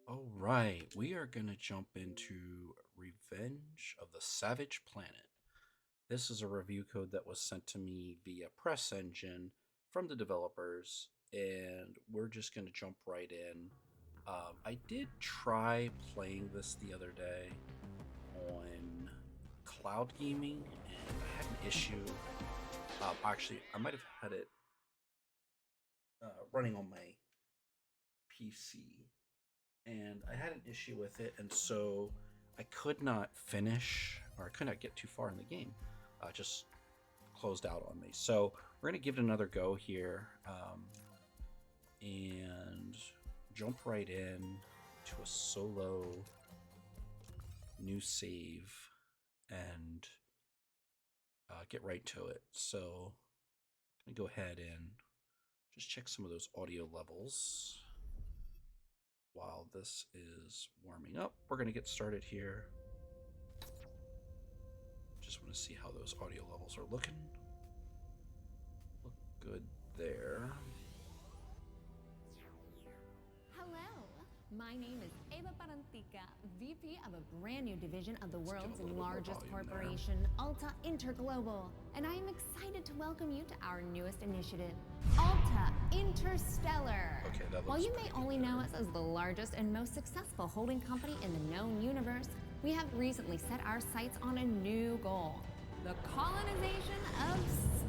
All right, we are going to jump into Revenge of the Savage Planet. This is a review code that was sent to me via Press Engine from the developers, and we're just going to jump right in. I did try playing this the other day on cloud gaming, and I had an issue. Actually, I might have had it running on my PC, and I had an issue with it, and so I could not finish, or I could not get too far in the game. Just closed out on me. So we're gonna give it another go here, and jump right in to a solo new save and get right to it. So I'm gonna go ahead and just check some of those audio levels. While this is warming up, we're going to get started here. Just want to see how those audio levels are looking. Look good there. Hello, my name is Eva Parantica, VP of a brand new division of the world's largest corporation, Alta Interglobal, and I am excited to welcome you to our newest initiative, Alta Interstellar. Okay, that looks While you may pretty only good know there. us as the largest and most successful holding company in the known universe, we have recently set our sights on a new goal, the colonization of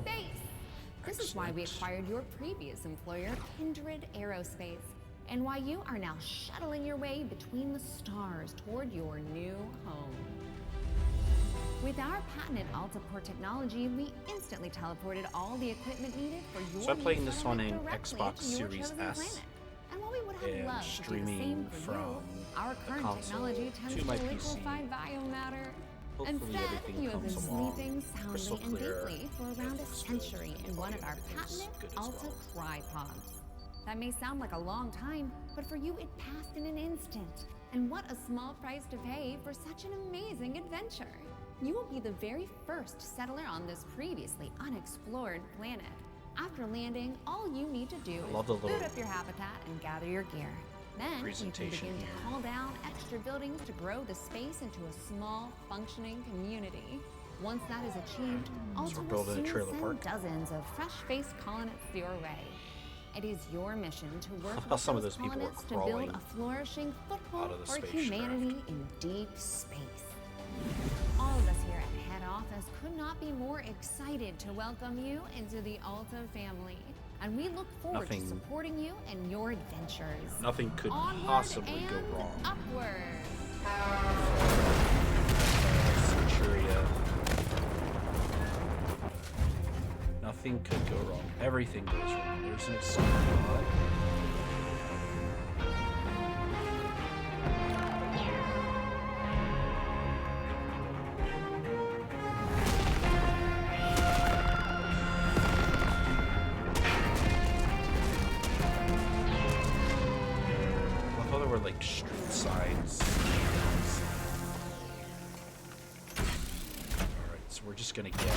space. This is why we Excellent. acquired your previous employer, Kindred Aerospace, and why you are now shuttling your way between the stars toward your new home. With our patented Altaport technology, we instantly teleported all the equipment needed for your So I'm playing use this on an directly Xbox to your Series chosen S, planet. And while we would have and loved to do the streaming same for from you, our the current console technology tends to to my PC. liquefy biomatter. Hopefully Instead, everything you have been comes along sleeping crystal soundly and clear. deeply for and around a looks good, century and in one of audio our everything's patented good as Alta well. tripods. That may sound like a long time, but for you it passed in an instant. And what a small price to pay for such an amazing adventure. You will be the very first settler on this previously unexplored planet. After landing, all you need to do I love the is little boot up your habitat and gather your gear. Then you can presentation begin to here. call down extra buildings to grow the space into a small, functioning community. Once that is achieved, Alta we're will building a soon trailer send park. dozens of fresh-faced colonists your way. It is your mission to work How with some of those those people are colonists to build crawling a flourishing foothold out of the for spacecraft. humanity in deep space. All of us here at head office could not be more excited to welcome you into the Alta family, and we look forward Nothing- to supporting you in your adventures. Nothing could Onward possibly go and wrong. upward. Centuria. Nothing could go wrong. Everything goes wrong. There's an escape pod. I thought there were like street signs. Alright, so we're just gonna get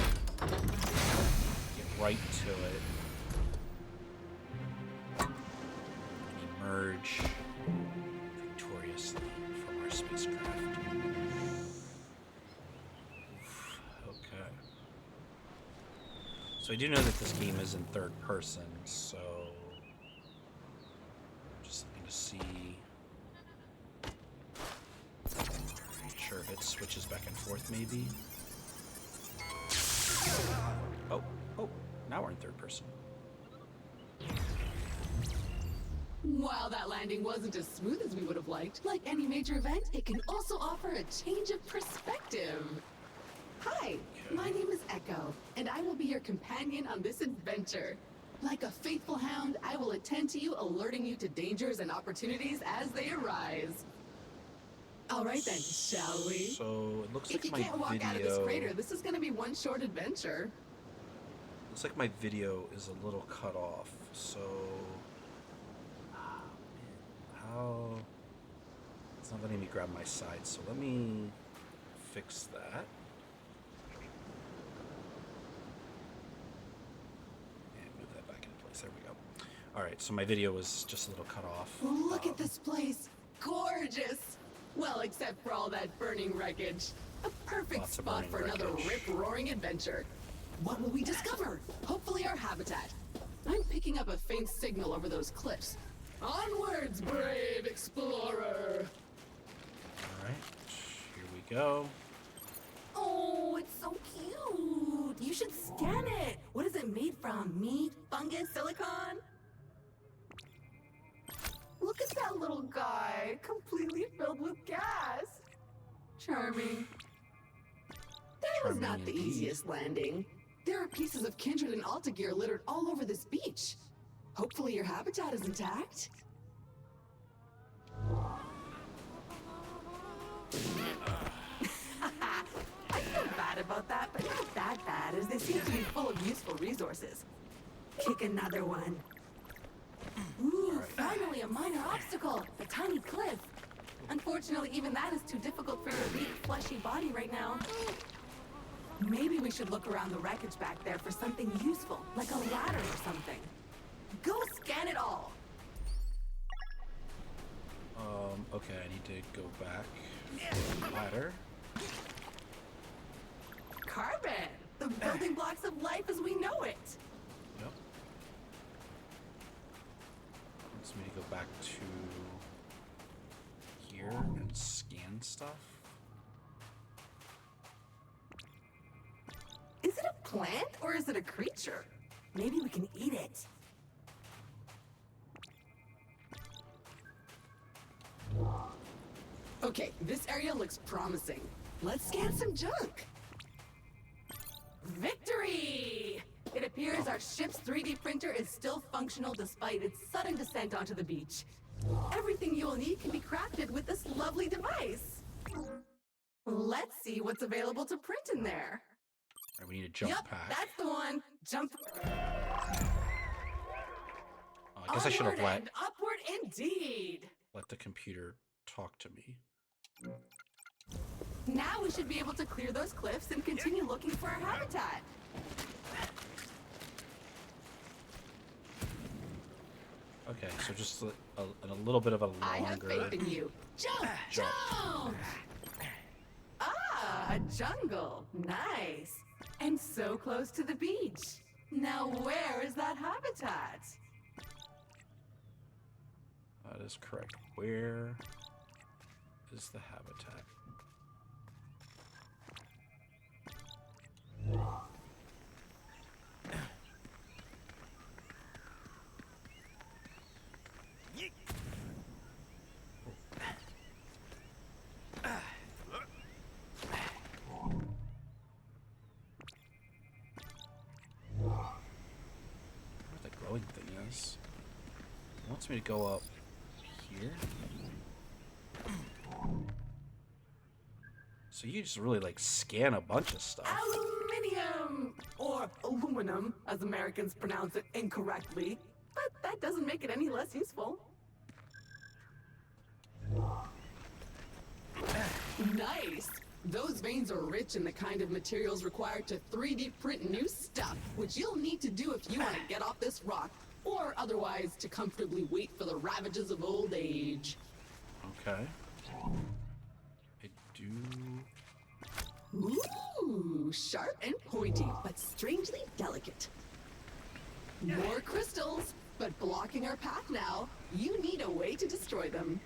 right to it and emerge victoriously from our spacecraft. Oof, okay. So I do know that this game is in third person, so just looking to see. Not sure if it switches back and forth, maybe. Oh, now we're in third person. While that landing wasn't as smooth as we would have liked, like any major event, it can also offer a change of perspective. Hi, my name is Echo, and I will be your companion on this adventure. Like a faithful hound, I will attend to you, alerting you to dangers and opportunities as they arise. All right then, shall we? So it looks If like you my can't walk out of this video. crater, this is gonna be one short adventure. Looks like my video is a little cut off. So how? It's not letting me grab my side. So let me fix that. And move that back into place. There we go. All right. So my video was just a little cut off. Look Um, at this place. gorgeous! Well, except for all that burning wreckage. A perfect Lots of spot burning for another wreckage. rip-roaring adventure. What will we discover? Hopefully our habitat. I'm picking up a faint signal over those cliffs. Onwards, brave explorer! Alright, here we go. Oh, it's so cute! You should scan it! What is it made from? Meat? Fungus? Silicon? Look at that little guy, completely filled with gas. Charming. That was not Charming the indeed. easiest landing. There are pieces of Kindred and Alta gear littered all over this beach. Hopefully your habitat is intact. I feel bad about that, but not that bad, as they seem to be full of useful resources. Kick another one. Ooh, finally a minor obstacle, a tiny cliff. Unfortunately, even that is too difficult for your weak, fleshy body right now. Maybe we should look around the wreckage back there for something useful, like a ladder or something. Go scan it all! Okay, I need to go back. Ladder. Carbon! The building blocks of life as we know it! Yep. Wants me to go back to here and scan stuff. Is it a plant or is it a creature? Maybe we can eat it. Okay, this area looks promising. Let's scan some junk. Victory! It appears our ship's 3D printer is still functional despite its sudden descent onto the beach. Everything you will need can be crafted with this lovely device. Let's see what's available to print in there. Alright, we need a jump Yup, pack. that's the one. Jump. Oh, I guess I should have Onward and upward indeed. let the computer talk to me. Now we should be able to clear those cliffs and continue looking for our habitat. Okay, so just a little bit of a I have longer faith in you. Jump! jump. Jump! Ah, a jungle. Nice. And so close to the beach. Now where is that habitat? That is correct. Where is the habitat? What the glowing thing is? It wants me to go up here. So you just really like scan a bunch of stuff. Aluminium! Or aluminum, as Americans pronounce it incorrectly. But that doesn't make it any less useful. Nice! Those veins are rich in the kind of materials required to 3D print new stuff, which you'll need to do if you want to get off this rock, or otherwise to comfortably wait for the ravages of old age. Okay. I do. Ooh, sharp and pointy, but strangely delicate. More crystals, but blocking our path now. You need a way to destroy them.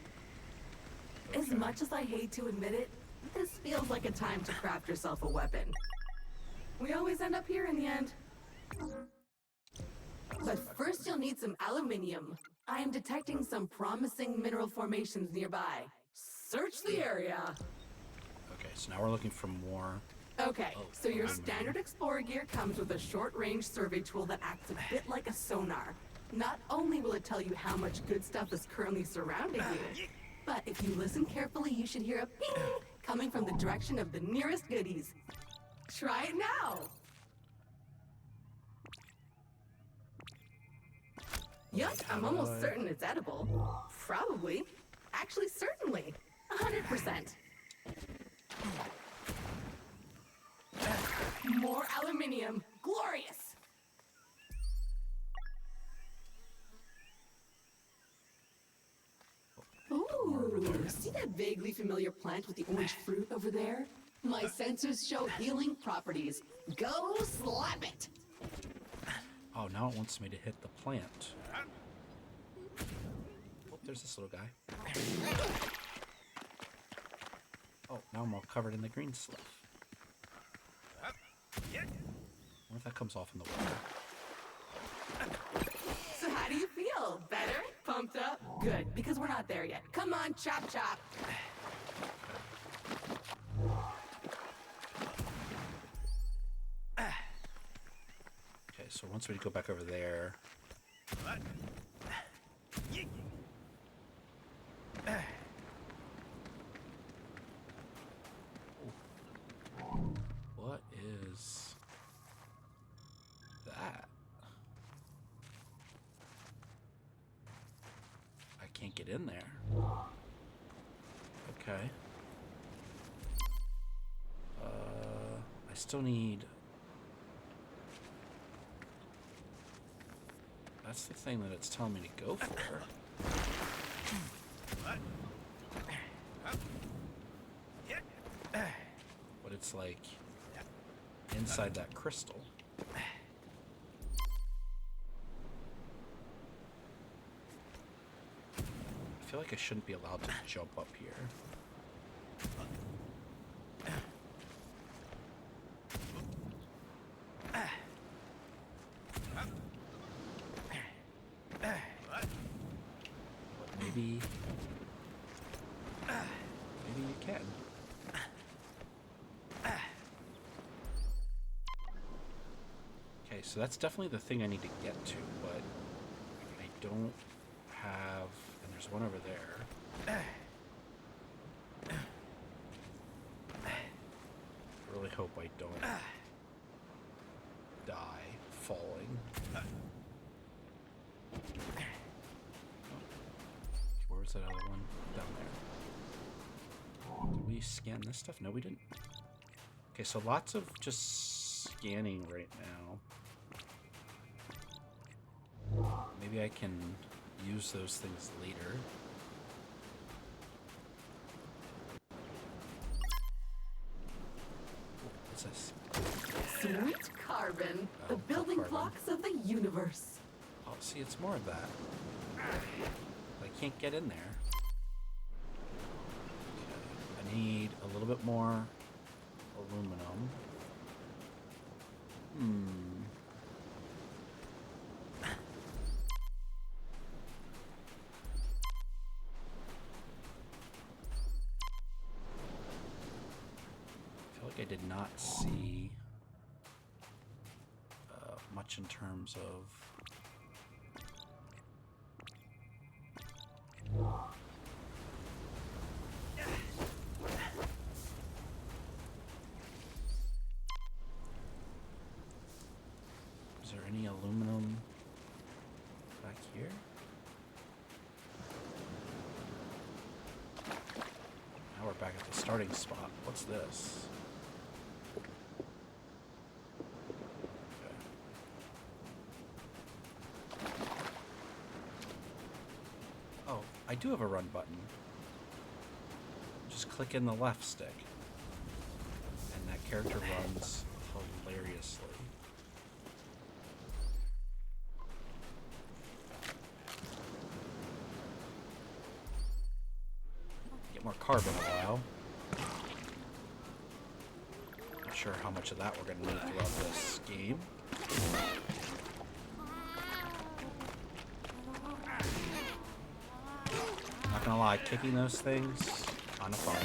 As much as I hate to admit it, this feels like a time to craft yourself a weapon. We always end up here in the end. But first you'll need some aluminium. I am detecting some promising mineral formations nearby. Search the area. Okay, so now we're looking for more. Okay, so your aluminium. standard Explorer gear comes with a short-range survey tool that acts a bit like a sonar. Not only will it tell you how much good stuff is currently surrounding you, but if you listen carefully, you should hear a ping coming from the direction of the nearest goodies. Try it now! Yup, I'm almost certain it's edible. Probably. Actually, certainly. 100%. More aluminium. Glorious! Ooh, see that vaguely familiar plant with the orange fruit over there? My sensors show healing properties. Go slap it! Oh, now it wants me to hit the plant. Oh, there's this little guy. Oh, now I'm all covered in the green stuff. What if that comes off in the water? So how do you feel? Better? Pumped up? Good, because we're not there yet. Come on, chop chop! Okay, so once we go back over there. What is that? I can't get in there. Okay. I still need... That's the thing that it's telling me to go for. But it's like inside that crystal. I feel like I shouldn't be allowed to jump up here. But maybe you can. Okay, so that's definitely the thing I need to get to, but I don't have... And there's one over there. I really hope I don't die falling. Where was that other one? Down there. Did we scan this stuff? No, we didn't. Okay, so lots of just scanning right now. Maybe I can use those things later. What's this? Sweet carbon, the Oh, building carbon. blocks of the universe. Oh, see, it's more of that. I can't get in there. Okay. I need a little bit more aluminum. I feel like I did not see much in terms of... Is there any aluminum back here? Now we're back at the starting spot. What's this? Okay. Oh, I do have a run button. Just click in the left stick. And that character runs hilariously. Get more carbon a while. Not sure how much of that we're going to need throughout this game. Not gonna lie, kicking those things, kind of fun.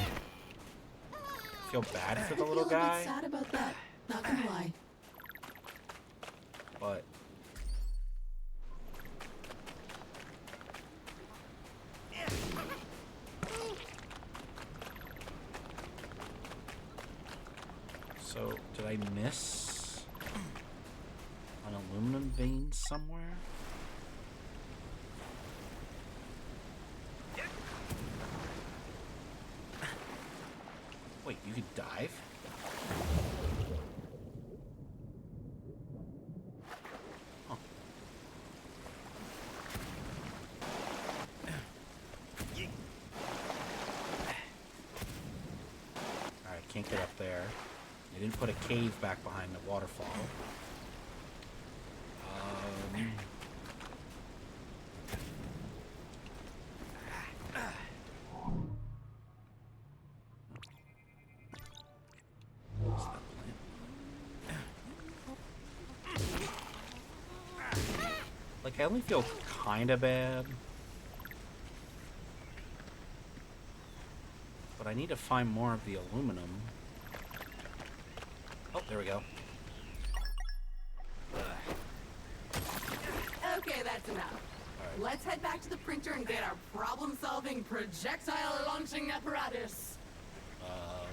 Feel bad for the little I feel a guy, bit sad about that. Not gonna lie. but so did I miss an aluminum vein somewhere? Wait, you could dive? Huh. can't get up there. They didn't put a cave back behind the waterfall. What's that plant? Like, I only feel kind of bad. But I need to find more of the aluminum. Oh, there we go. Okay, that's enough. Alright. Let's head back to the printer and get our problem-solving projectile launching apparatus.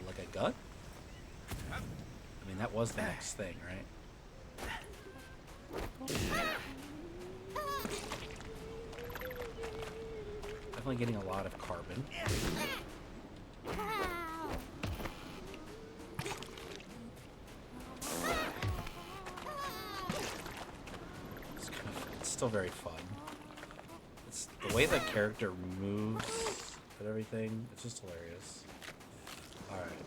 Like a gun? I mean, that was the next thing, right? Definitely getting a lot of carbon. It's still very fun. It's the way the character moves and everything. It's just hilarious. All right.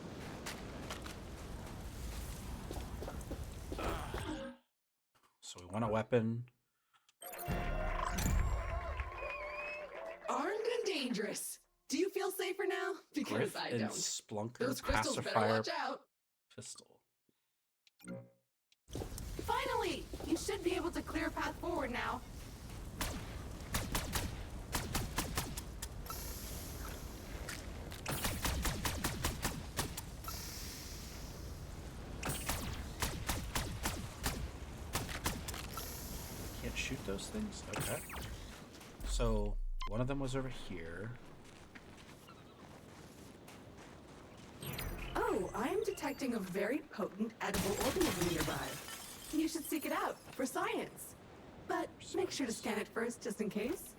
So we want a weapon. Armed and dangerous. Do you feel safer now? Because Griff I and don't. Splunker Those crystals better pacifier watch out. pistol. Finally! You should be able to clear a path forward now. Can't shoot those things? Okay. So one of them was over here. Oh, I am detecting a very potent edible organism nearby. You should seek it out for science. But make sure to scan it first, just in case.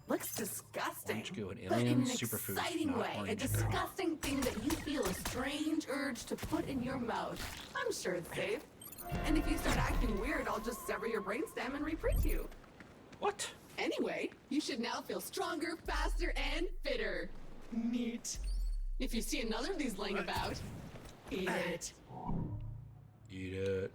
Looks disgusting. Orange goo, an but in alien an superfood, exciting not way. A orange goo. disgusting thing that you feel a strange urge to put in your mouth. I'm sure it's safe. And if you start acting weird, I'll just sever your brainstem and reprint you. What? Anyway, you should now feel stronger, faster, and fitter. Neat. If you see another of these laying about, eat it. Eat it.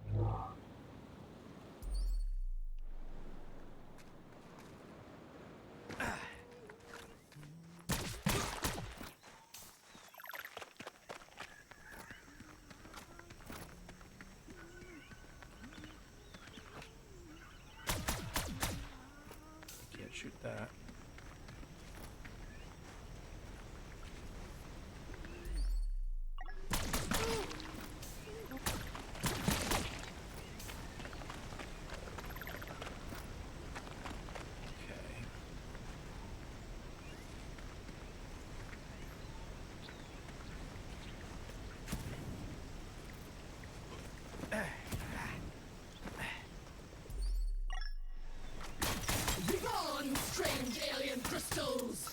Can't shoot that. Okay. Begone, strange alien crystals!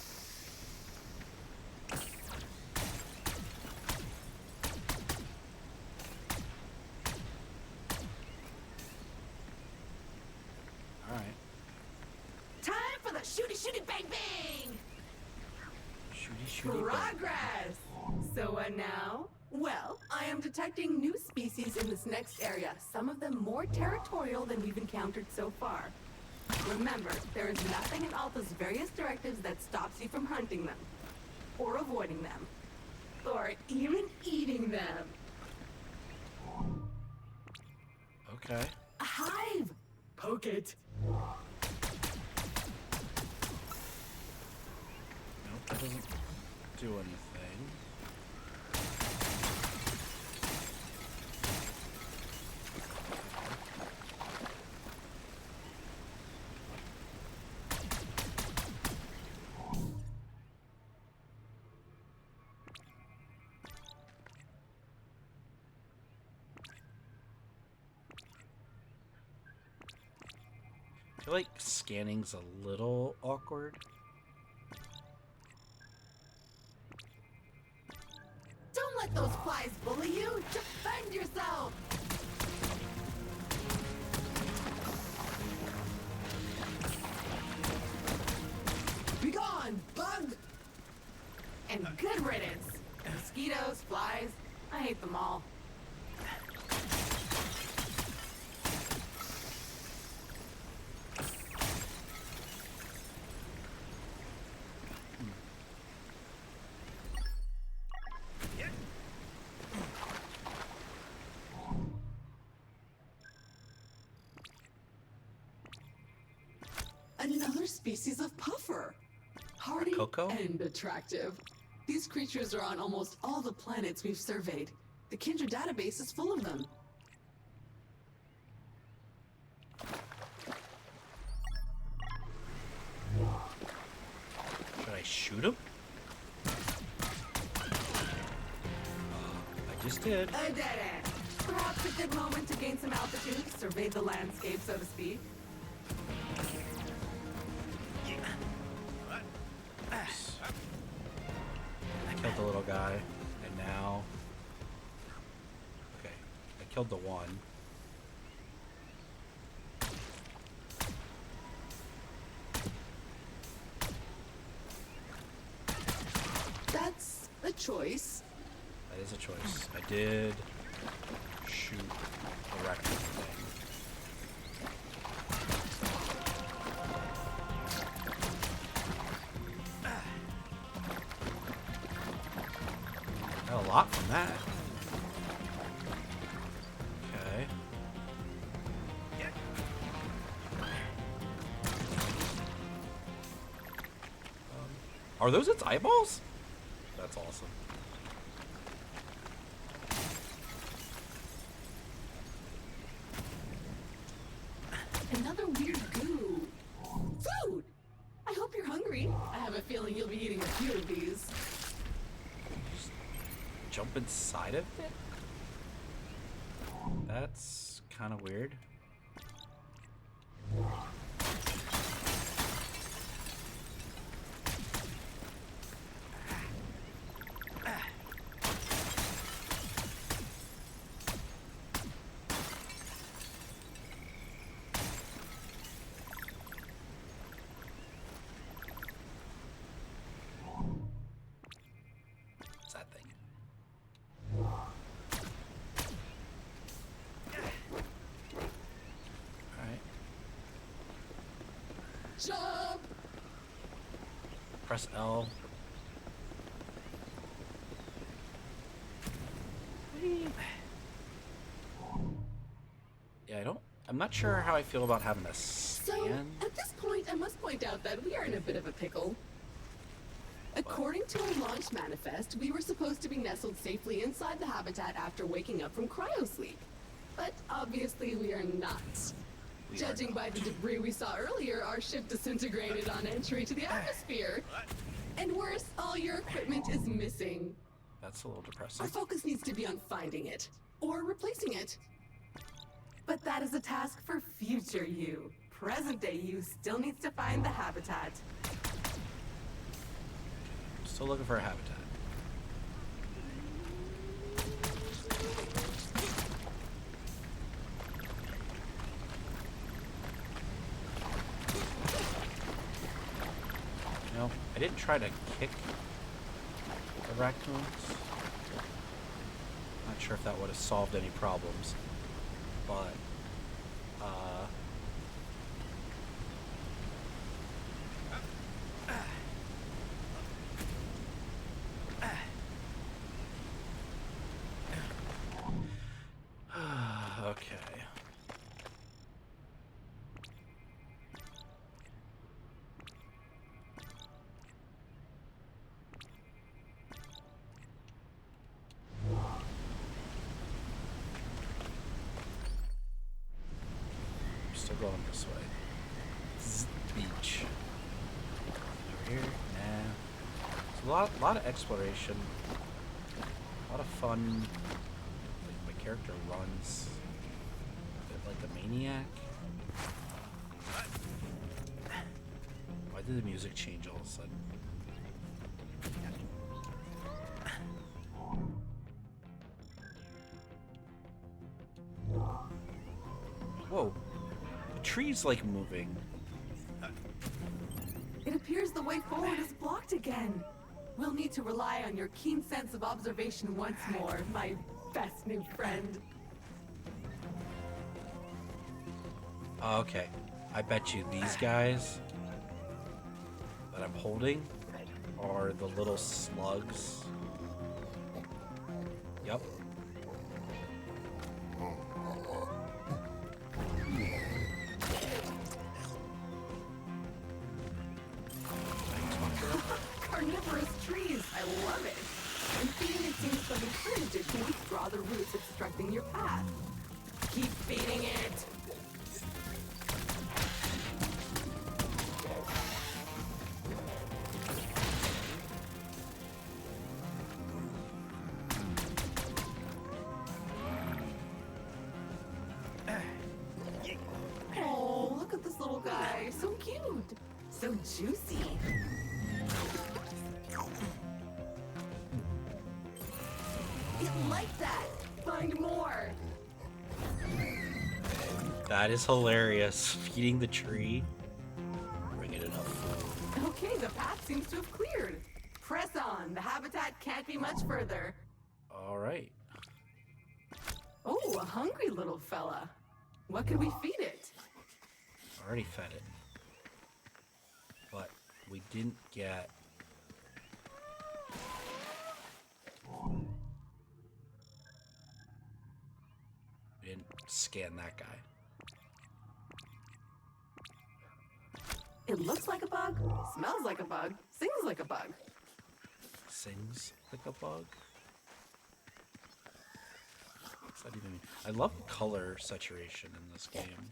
All right. Time for the shooty bang bang! Shooty bang. Progress! So what now? Well, I am detecting new species in this next area, some of them more territorial than we've encountered so far. Remember, there is nothing in Alpha's various directives that stops you from hunting them, or avoiding them, or even eating them. Okay. A hive! Poke it! Nope, that doesn't do anything. I feel like scanning's a little awkward. Don't let those flies bully you! Defend yourself! Begone, bug! and good riddance. Mosquitoes, flies, I hate them all. Another species of puffer. Hardy Coco? and attractive. These creatures are on almost all the planets we've surveyed. The Kindred database is full of them. Should I shoot him? I just did. A dead end. Perhaps a good moment to gain some altitude, survey the landscape, so to speak. I killed the little guy, and now... Okay, I killed the one. That's a choice. That is a choice. I did shoot the raccoon thing. Got a lot from that. Okay. Are those its eyeballs? That's awesome. Another weird goo. Food! I hope you're hungry. I have a feeling you'll be eating a few of these. Jump inside of it? That's kind of weird. What's that thing? Alright. Jump! Press L. Yeah, I'm not sure how I feel about having a So, stand. at this point, I must point out that we are in a bit of a pickle. According to our launch manifest, we were supposed to be nestled safely inside the habitat after waking up from cryosleep. But obviously we are not. We are Judging by the debris we saw earlier, our ship disintegrated on entry to the atmosphere. And worse, all your equipment is missing. That's a little Our depressing. focus needs to be on finding it, or replacing it. But that is a task for future you. Present day you still needs to find the habitat. Still looking for a habitat. You know, I didn't try to kick the raccoons. Not sure if that would have solved any problems, but okay. I'm still going this way. This is the beach. Over here? Nah. It's a lot of exploration. A lot of fun. Like, my character runs a bit like a maniac. Why did the music change all of a sudden? Whoa. The tree's like moving. It appears the way forward is blocked again. We'll need to rely on your keen sense of observation once more, my best new friend. Okay. I bet you these guys that I'm holding are the little slugs. Yep. Carnivorous trees, I love it. And feeding it seems so encouraging to withdraw the roots obstructing your path. Keep feeding it. Oh, look at this little guy. So cute. So juicy. It liked that. Find more. That is hilarious. Feeding the tree. Bring it enough food. Okay, the path seems to have cleared. Press on. The habitat can't be much further. All right. Oh, a hungry little fella. What could we feed it? Already fed it. But we didn't get... We didn't scan that guy. It looks like a bug, smells like a bug, sings like a bug. Sings like a bug? What's that even mean? I love color saturation in this game.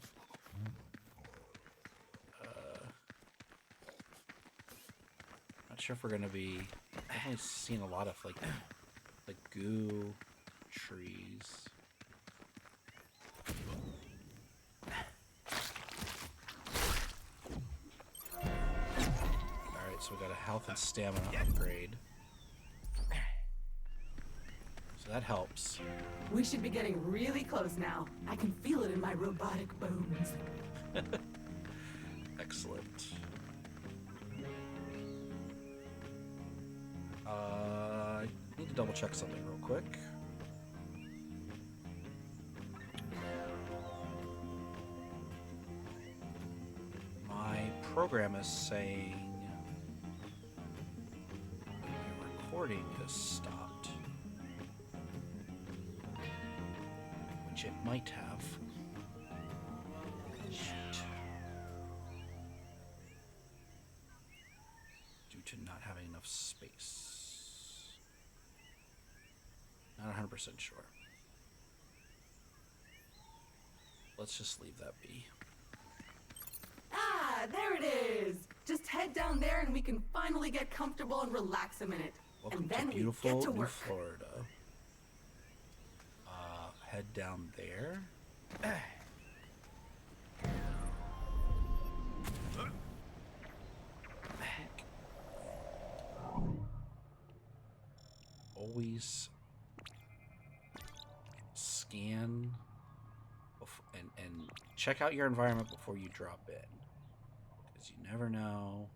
Not sure if we're gonna be... I've definitely seen a lot of like goo trees. Alright, so we got a health and stamina upgrade. So that helps. We should be getting really close now. I can feel it in my robotic bones. Excellent. I need to double check something real quick. My program is saying my recording has stopped, which it might have. Shoot. Due to not having enough space. Not 100% sure. Let's just leave that be. Ah, there it is. Just head down there and we can finally get comfortable and relax a minute. Welcome and then to beautiful we get to New work. Florida. Head down there. Always scan and check out your environment before you drop in, because you never know.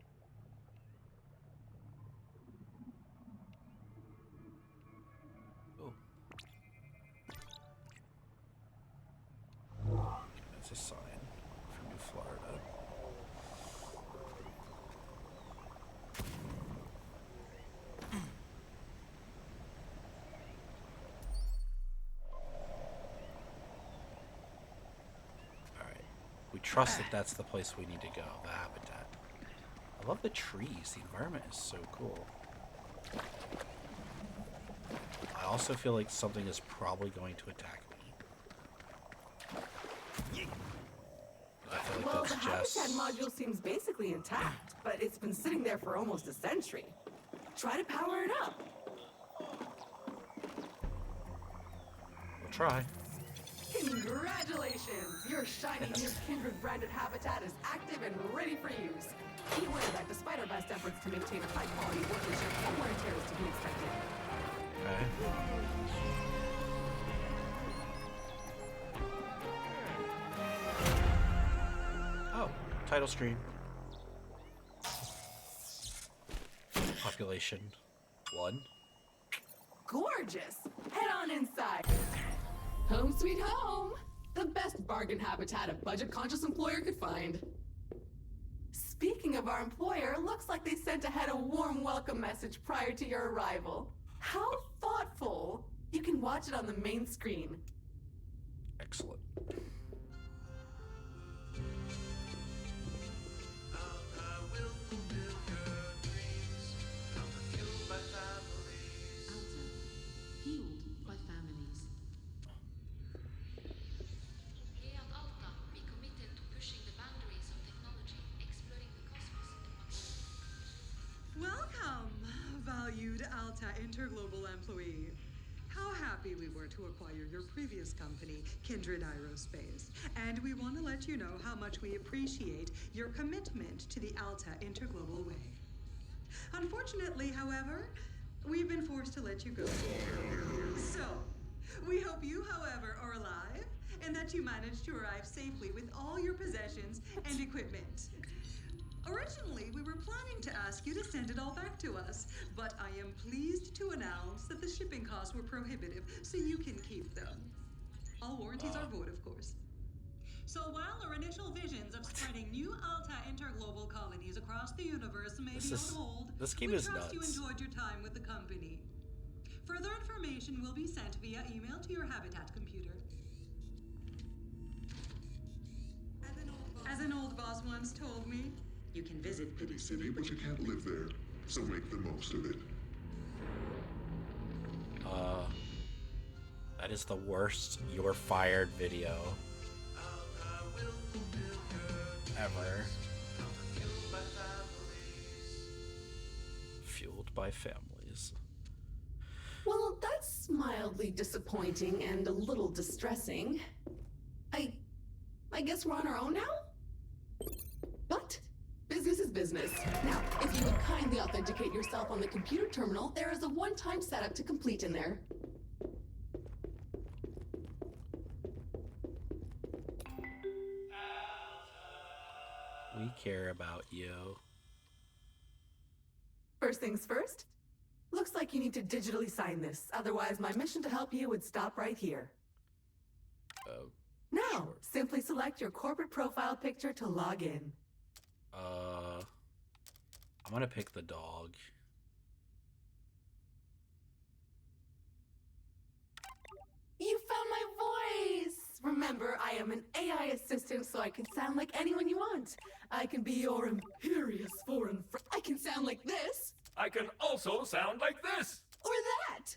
Oh, that's a sign from New Florida. We trust that that's the place we need to go, the habitat. I love the trees. The environment is so cool. I also feel like something is probably going to attack me. I feel like Well, that's the just... habitat module seems basically intact, but it's been sitting there for almost a century. Try to power it up. We'll try. Congratulations! Your shiny new Kindred branded habitat is active and ready for use. Be aware that despite our best efforts to maintain a high quality workmanship, some wear and tear is to be expected. Okay. Oh, title screen. Population. One. Gorgeous. Head on inside. Home sweet home. The best bargain habitat a budget-conscious employer could find. Speaking of our employer, looks like they sent ahead a warm welcome message prior to your arrival. How thoughtful. You can watch it on the main screen. Excellent. Fueled by families. May at Alta be committed to pushing the boundaries of technology, exploring the cosmos, and much more. Welcome, valued Alta Interglobal employee. How happy we were to acquire your previous company, Kindred Aerospace. And we want to let you know how much we appreciate your commitment to the Alta Interglobal way. Unfortunately, however, we've been forced to let you go. So, we hope you, however, are alive and that you managed to arrive safely with all your possessions and equipment. Originally, we were planning to ask you to send it all back to us, but I am pleased to announce that the shipping costs were prohibitive, so you can keep them. All warranties are void, of course. So while our initial visions of spreading new Alta interglobal colonies across the universe may be on hold, this game we is trust you nuts. enjoyed your time with the company. Further information will be sent via email to your Habitat computer. As an old boss once told me, you can visit Pity City, but you can't live there, so make the most of it. That is the worst "you're fired" video ever. Fueled by families. Well, that's mildly disappointing and a little distressing. I guess we're on our own now? But business is business. Now, if you would kindly authenticate yourself on the computer terminal, there is a one-time setup to complete in there. We care about you. First things first, looks like you need to digitally sign this. Otherwise, my mission to help you would stop right here. Now, Sure. simply select your corporate profile picture to log in. I'm gonna pick the dog. You found my voice! Remember, I am an AI assistant, so I can sound like anyone you want. I can be your imperious foreign friend. I can sound like this, I can also sound like this! or that.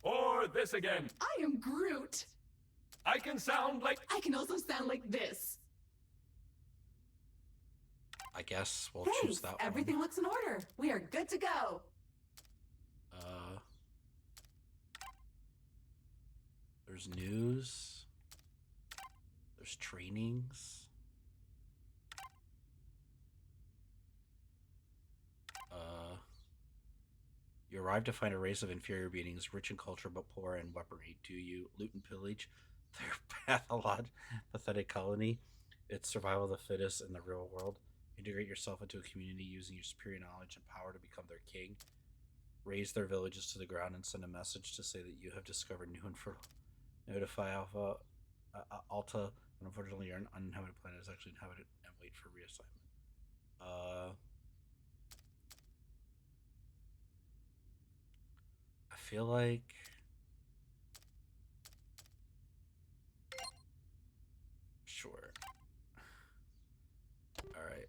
Or this again. I am Groot. I can sound like... I can also sound like this. I guess we'll Thanks. choose that one. Everything looks in order. We are good to go. There's news. There's trainings. You arrive to find a race of inferior beings, rich in culture but poor in weaponry. Do you loot and pillage their pathetic colony? It's survival of the fittest in the real world. Integrate yourself into a community using your superior knowledge and power to become their king. Raise their villages to the ground and send a message to say that you have discovered new and fertile. Notify Alpha, Alta, and unfortunately your uninhabited planet is actually inhabited, and wait for reassignment. I feel like sure. All right.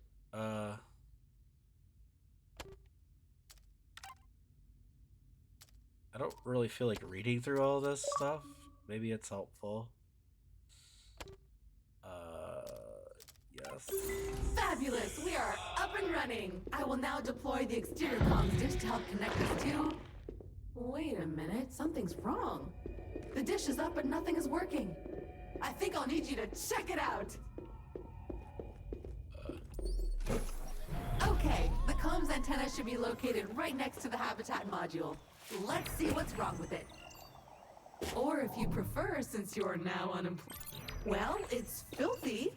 I don't really feel like reading through all this stuff. Maybe it's helpful. Yes. Fabulous! We are up and running. I will now deploy the exterior comms dish to help connect us to... Wait a minute, something's wrong. The dish is up, but nothing is working. I think I'll need you to check it out. Okay, the comms antenna should be located right next to the habitat module. Let's see what's wrong with it. Or if you prefer, since you're now unemployed. Well, it's filthy.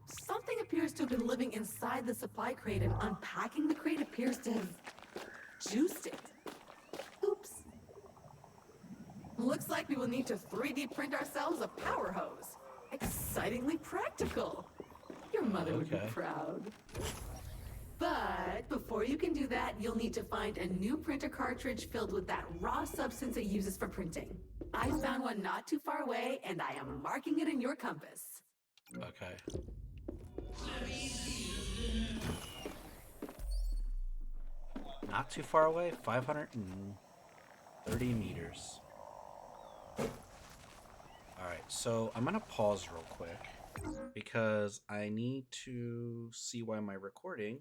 Something appears to have been living inside the supply crate, and unpacking the crate appears to have juiced it. Looks like we will need to 3D print ourselves a power hose. Excitingly practical. Your mother would be Okay. proud. But before you can do that, you'll need to find a new printer cartridge filled with that raw substance it uses for printing. I found one not too far away, and I am marking it in your compass. Okay. Not too far away, 530 meters. Alright, so I'm gonna pause real quick because I need to see why my recording